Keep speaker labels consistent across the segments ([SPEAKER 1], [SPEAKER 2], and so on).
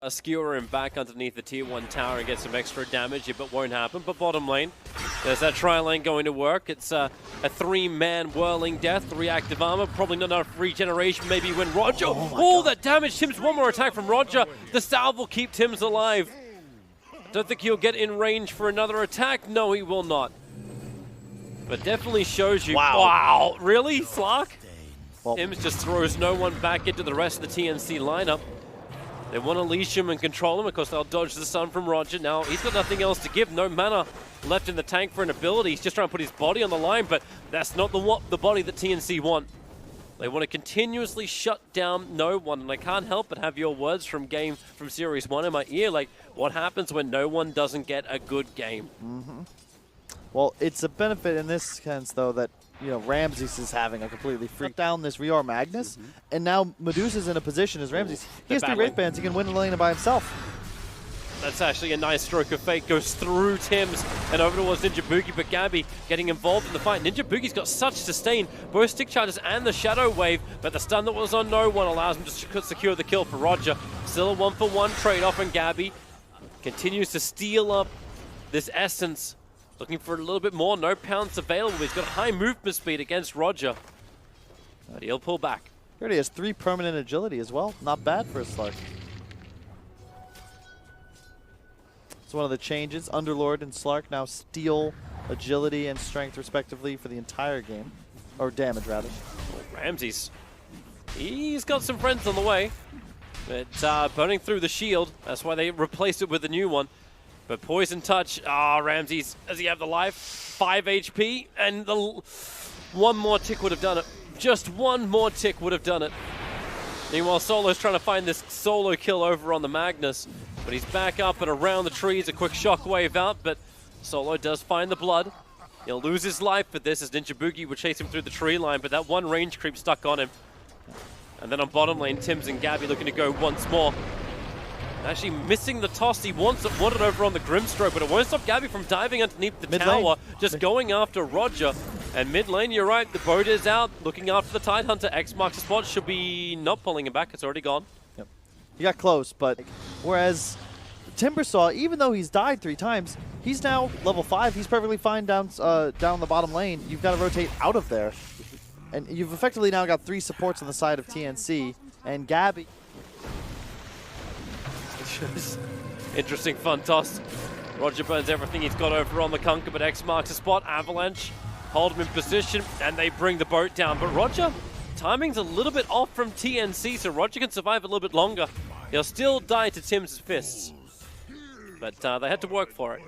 [SPEAKER 1] Skewer him back underneath the tier 1 tower and get some extra damage if it won't happen. But bottom lane, there's that tri-lane going to work. It's a 3-man whirling death, reactive armor, probably not enough regeneration. Maybe when Roger, that damage. Tim's one more attack from Roger. The salve will keep Tim's alive. Don't think he'll get in range for another attack. No, he will not. But definitely shows you. Wow. Really, Slark? Well, Tim's just throws no one back into the rest of the TNC lineup. They want to leash him and control him. Of course, they'll dodge the stun from Roger. Now, he's got nothing else to give. No mana left in the tank for an ability. He's just trying to put his body on the line, but that's not the body that TNC want. They want to continuously shut down no one, and I can't help but have your words from Series 1 in my ear. Like, what happens when no one doesn't get a good game?
[SPEAKER 2] Well, it's a benefit in this sense, though, that Ramses is having a completely freaked down this Rior Magnus, and now Medusa's in a position as Ramses. He has 3 Wraith Bands, he can win the lane by himself.
[SPEAKER 1] That's actually a nice stroke of fate. Goes through Tim's and over towards Ninja Boogie, but Gabby getting involved in the fight. Ninja Boogie's got such sustain, both stick charges and the Shadow Wave, but the stun that was on no one allows him to secure the kill for Roger. Still a 1-for-1 trade-off, and Gabby continues to steal up this essence. Looking for a little bit more. No pounce available. He's got high movement speed against Roger, but he'll pull back.
[SPEAKER 2] He already has 3 permanent agility as well. Not bad for a Slark. It's one of the changes. Underlord and Slark now steal agility and strength respectively for the entire game. Or damage, rather.
[SPEAKER 1] Ramses, he's got some friends on the way. It's burning through the shield. That's why they replaced it with a new one. But Poison Touch, Ramses, does he have the life? 5 HP, and one more tick would have done it. Just one more tick would have done it. Meanwhile, Solo's trying to find this solo kill over on the Magnus, but he's back up and around the trees. A quick shockwave out, but Solo does find the blood. He'll lose his life for this as Ninja Boogie would chase him through the tree line, but that one range creep stuck on him. And then on bottom lane, Tims and Gabby looking to go once more. Actually missing the toss. He wants it over on the Grimstroke, but it won't stop Gabby from diving underneath the tower, just going after Roger. And mid lane, you're right, the boat is out, looking after the Tidehunter. X marks the spot, should be not pulling him back, it's already gone.
[SPEAKER 2] Yep. He got close, but whereas Timbersaw, even though he's died 3 times, he's now level 5. He's perfectly fine down the bottom lane. You've got to rotate out of there. And you've effectively now got 3 supports on the side of TNC, and Gabby.
[SPEAKER 1] Interesting fun toss. Roger burns everything he's got over on the Kunkka, but X marks a spot. Avalanche hold him in position, and they bring the boat down. But Roger, timing's a little bit off from TNC, so Roger can survive a little bit longer. He'll still die to Tim's fists, but they had to work for it.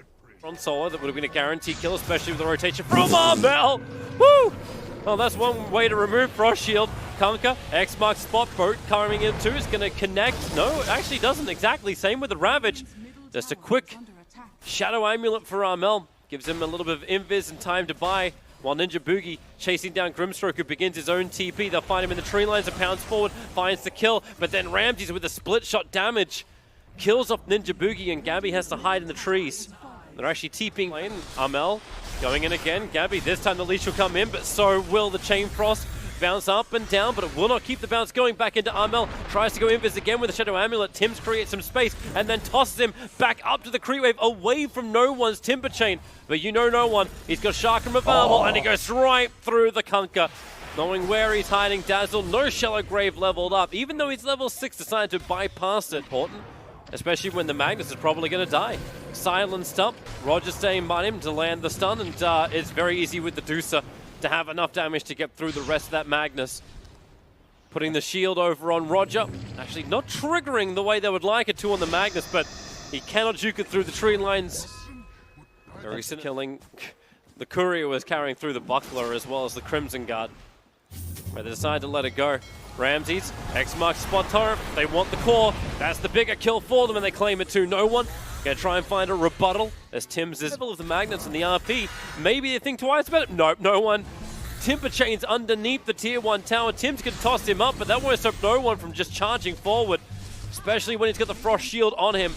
[SPEAKER 1] On Solo, that would have been a guaranteed kill, especially with the rotation from Armel. Woo! Well, that's one way to remove Frost Shield. Kunkka, X marks spot, boat coming in too, is going to connect. No, it actually doesn't exactly. Same with the Ravage. Just a quick Shadow Amulet for Armel. Gives him a little bit of invis and time to buy, while Ninja Boogie chasing down Grimstroke, who begins his own TP. They'll find him in the tree lines, a pounds forward, finds the kill, but then Ramses with a split shot damage kills off Ninja Boogie, and Gabby has to hide in the trees. They're actually TPing lane. Armel going in again. Gabby, this time the leash will come in, but so will the Chain Frost. Bounce up and down, but it will not keep the bounce going back into Armel. Tries to go invis again with the Shadow Amulet. Tims creates some space and then tosses him back up to the Creep Wave, away from no one's Timber Chain. But no one. He's got Shark and Mavarmal, and he goes right through the Kunkka. Knowing where he's hiding, Dazzle, no Shallow Grave leveled up. Even though he's level 6, decided to bypass it. Important, especially when the Magnus is probably going to die. Silenced up, Roger staying by him to land the stun, and it's very easy with the DOTA to have enough damage to get through the rest of that Magnus. Putting the shield over on Roger. Actually not triggering the way they would like it to on the Magnus, but he cannot juke it through the tree lines. Very recent killing. The Courier was carrying through the Buckler as well as the Crimson Guard, but they decide to let it go. Ramses, X marks spot turret. They want the core. That's the bigger kill for them, and they claim it too. No one. Gonna try and find a rebuttal as Tim's is level of the Magnets and the RP. Maybe they think twice about it. Nope, no one. Timber Chain's underneath the tier 1 tower. Tim's gonna toss him up, but that won't stop no one from just charging forward, especially when he's got the Frost Shield on him.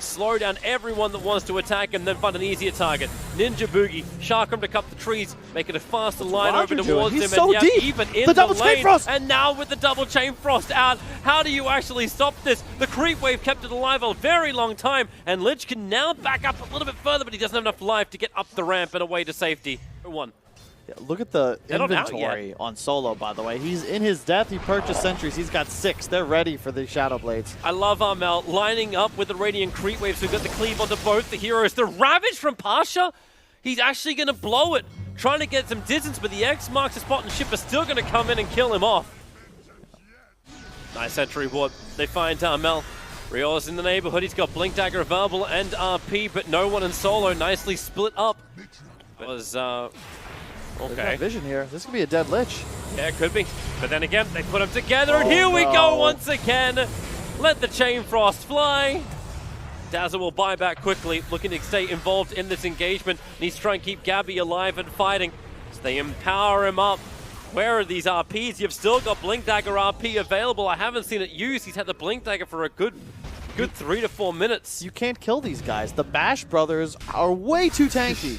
[SPEAKER 1] slow down everyone that wants to attack and then find an easier target. Ninja Boogie, Shark him to cut the trees, make it a faster line over towards him.
[SPEAKER 2] He's so
[SPEAKER 1] and
[SPEAKER 2] deep.
[SPEAKER 1] Even in
[SPEAKER 2] the double
[SPEAKER 1] lane,
[SPEAKER 2] chain frost.
[SPEAKER 1] and now with the double chain frost out, how do you actually stop this? The creep wave kept it alive a very long time, and Lich can now back up a little bit further, but he doesn't have enough life to get up the ramp and away to safety. One.
[SPEAKER 2] Yeah, look at the
[SPEAKER 1] They're not out
[SPEAKER 2] inventory on Solo, by the way. He's in his death. He purchased sentries. He's got 6. They're ready for the Shadow Blades.
[SPEAKER 1] I love Armel lining up with the Radiant Creep Waves. We've got the cleave onto both the heroes. The Ravage from Pasha, he's actually going to blow it. Trying to get some distance, but the X marks the spot and Ship are still going to come in and kill him off. Nice entry ward. They find Armel. Riola's in the neighborhood. He's got Blink Dagger available and RP, but no one in Solo. Nicely split up. It was, okay.
[SPEAKER 2] Vision here. This could be a dead Lich.
[SPEAKER 1] Yeah, it could be. But then again, they put them together, and here we go once again. Let the Chain Frost fly. Dazzle will buy back quickly, looking to stay involved in this engagement. Needs to try and keep Gabby alive and fighting. So they empower him up. Where are these RPs? You've still got Blink Dagger RP available. I haven't seen it used. He's had the Blink Dagger for a good 3 to 4 minutes.
[SPEAKER 2] You can't kill these guys. The Bash brothers are way too tanky.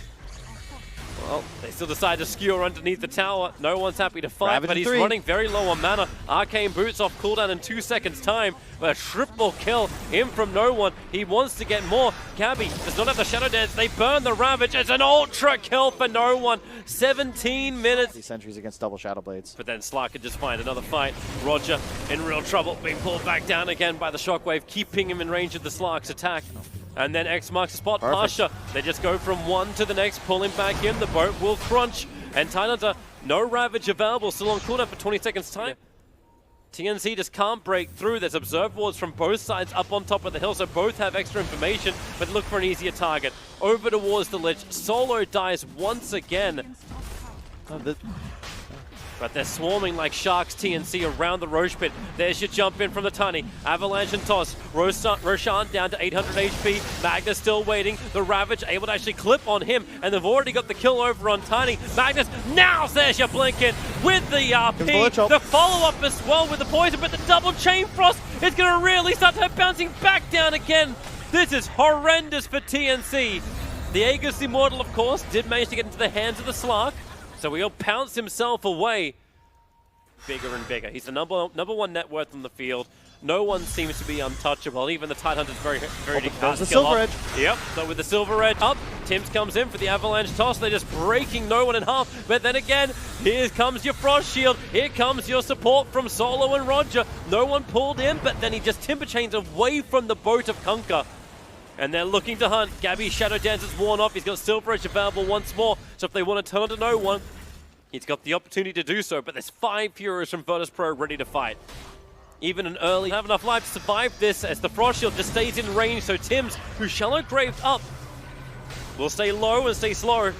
[SPEAKER 1] Well, they still decide to skewer underneath the tower. No one's happy to fight,
[SPEAKER 2] Ravage
[SPEAKER 1] but he's
[SPEAKER 2] 3.
[SPEAKER 1] running very low on mana. Arcane Boots off cooldown in 2 seconds time. But a triple kill in from no one. He wants to get more. Gabby does not have the Shadow Dance. They burn the Ravage. It's an ultra kill for no one. 17 minutes.
[SPEAKER 2] These sentries against double Shadow Blades.
[SPEAKER 1] But then Slark can just find another fight. Roger in real trouble, being pulled back down again by the Shockwave, keeping him in range of the Slark's attack. And then X marks the spot.
[SPEAKER 2] Perfect.
[SPEAKER 1] Pasha, they just go from one to the next, pull him back in. The boat will crunch. And Tidehunter, no Ravage available, still on cooldown for 20 seconds time. TNC just can't break through. There's observe wards from both sides up on top of the hill, so both have extra information, but look for an easier target. Over towards the Lich. Solo dies once again. But they're swarming like sharks, TNC, around the Roche Pit. There's your jump in from the Tiny. Avalanche and Toss. Roshan down to 800 HP. Magnus still waiting. The Ravage able to actually clip on him. And they've already got the kill over on Tiny. Magnus, now there's your blink in with the RP. The follow-up as well with the poison, but the double chain frost is going to really start bouncing back down again. This is horrendous for TNC. The Aegis Immortal, of course, did manage to get into the hands of the Slark. So he'll pounce himself away. Bigger and bigger. He's the number one net worth on the field. No one seems to be untouchable. Even the Tidehunter's very
[SPEAKER 2] There's the Silver Edge.
[SPEAKER 1] Yep, so with the Silver Edge up, Tims comes in for the Avalanche toss. They're just breaking no one in half. But then again, here comes your Frost Shield. Here comes your support from Solo and Roger. No one pulled in, but then he just timber chains away from the boat of Kunkka. And they're looking to hunt. Gabby's Shadow Dance is worn off. He's got Silver Edge available once more. So if they want to turn to no one, he's got the opportunity to do so. But there's 5 Furies from Virtus Pro ready to fight. Even an early, have enough life to survive this as the Frost Shield just stays in range. So Tims, who's Shallow Graved up, will stay low and stay slow.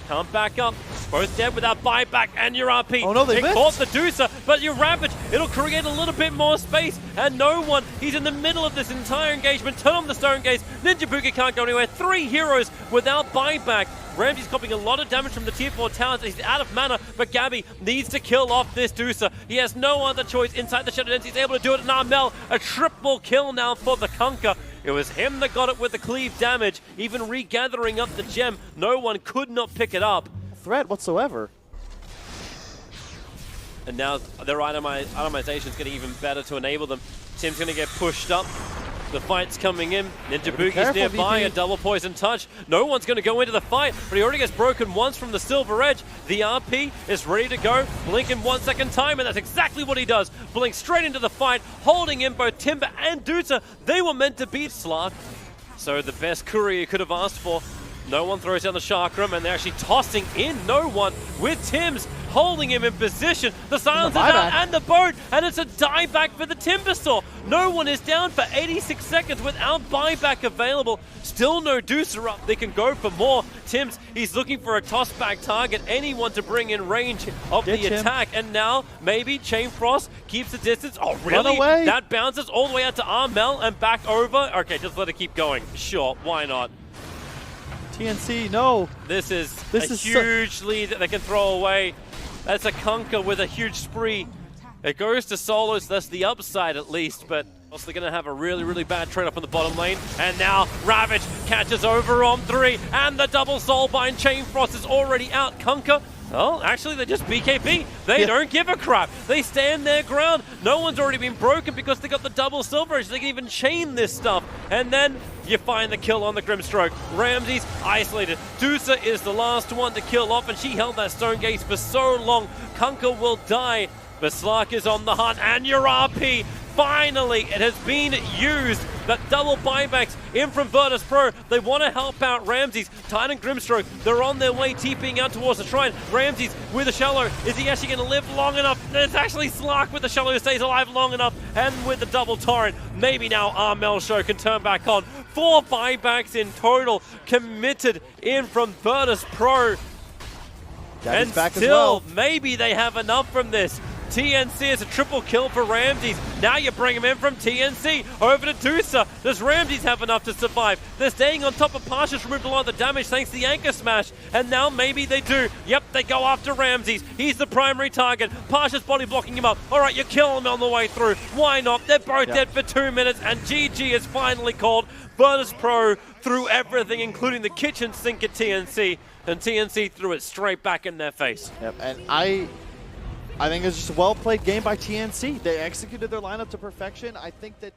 [SPEAKER 1] Can't back up. Both dead without buyback and your RP.
[SPEAKER 2] Oh no, they missed.
[SPEAKER 1] Caught the Deucer, but your Ravage, it'll create a little bit more space. And no one, he's in the middle of this entire engagement. Turn on the Stone Gaze. Ninja Boogie can't go anywhere. 3 heroes without buyback. Ramsey's copying a lot of damage from the tier 4 towers. He's out of mana, but Gabby needs to kill off this Deucer. He has no other choice inside the Shadow Dance. He's able to do it. And Armel, a triple kill now for the Kunkka. It was him that got it with the cleave damage. Even regathering up the gem, no one could not pick it up.
[SPEAKER 2] Threat whatsoever.
[SPEAKER 1] And now their itemization is getting even better to enable them. Tim's going to get pushed up. The fight's coming in. Ninja Boogie's nearby, a double poison touch. No one's going to go into the fight, but he already gets broken once from the Silver Edge. The RP is ready to go. Blink in 1 second time, and that's exactly what he does. Blink straight into the fight, holding in both Timber and Deuter. They were meant to beat Slark. So the best courier could have asked for. No one throws down the Chakram, and they're actually tossing in no one with Tims holding him in position. The silence is out and the boat, and it's a dieback for the Timbersaw. No one is down for 86 seconds without buyback available. Still no Deucer up. They can go for more. Tims, he's looking for a toss-back target, anyone to bring in range of the attack. And now, maybe Chain Frost keeps the distance. Oh, really? That bounces all the way out to Armel and back over. Okay, just let it keep going. Sure, why not?
[SPEAKER 2] TNC, no.
[SPEAKER 1] This is a huge lead that they can throw away. That's a Kunkka with a huge spree. It goes to Solo, so that's the upside at least, but Also, they're going to have a really, really bad trade up in the bottom lane. And now Ravage catches over on 3. And the double soulbind chain frost is already out. Kunkka. Oh, actually, they're just BKB. They don't give a crap. They stand their ground. No one's already been broken because they got the double silver edge. They can even chain this stuff. And then you find the kill on the Grimstroke. Ramsey's isolated. DOTA is the last one to kill off, and she held that stone gaze for so long. Kunkka will die. Beslak is on the hunt, and your RP. Finally, it has been used. That double buybacks in from Virtus Pro. They want to help out Ramses. Titan and Grimstroke, they're on their way, TPing out towards the shrine. Ramses with a shallow. Is he actually going to live long enough? It's actually Slark with the shallow who stays alive long enough. And with the double torrent, maybe now Armel Show can turn back on. 4 buybacks in total committed in from Virtus Pro.
[SPEAKER 2] And back
[SPEAKER 1] still,
[SPEAKER 2] as well.
[SPEAKER 1] maybe they have enough from this. TNC is a triple kill for Ramses. Now you bring him in from TNC over to DOTA. Does Ramses have enough to survive? They're staying on top of Pasha's removed a lot of the damage thanks to the anchor smash. And now maybe they do. Yep, they go after Ramses. He's the primary target. Pasha's body blocking him up. All right, you kill him on the way through. Why not? They're both dead for 2 minutes and GG is finally called. Virtus Pro threw everything, including the kitchen sink at TNC. And TNC threw it straight back in their face.
[SPEAKER 2] Yep, and I think it was just a well-played game by TNC. They executed their lineup to perfection. I think that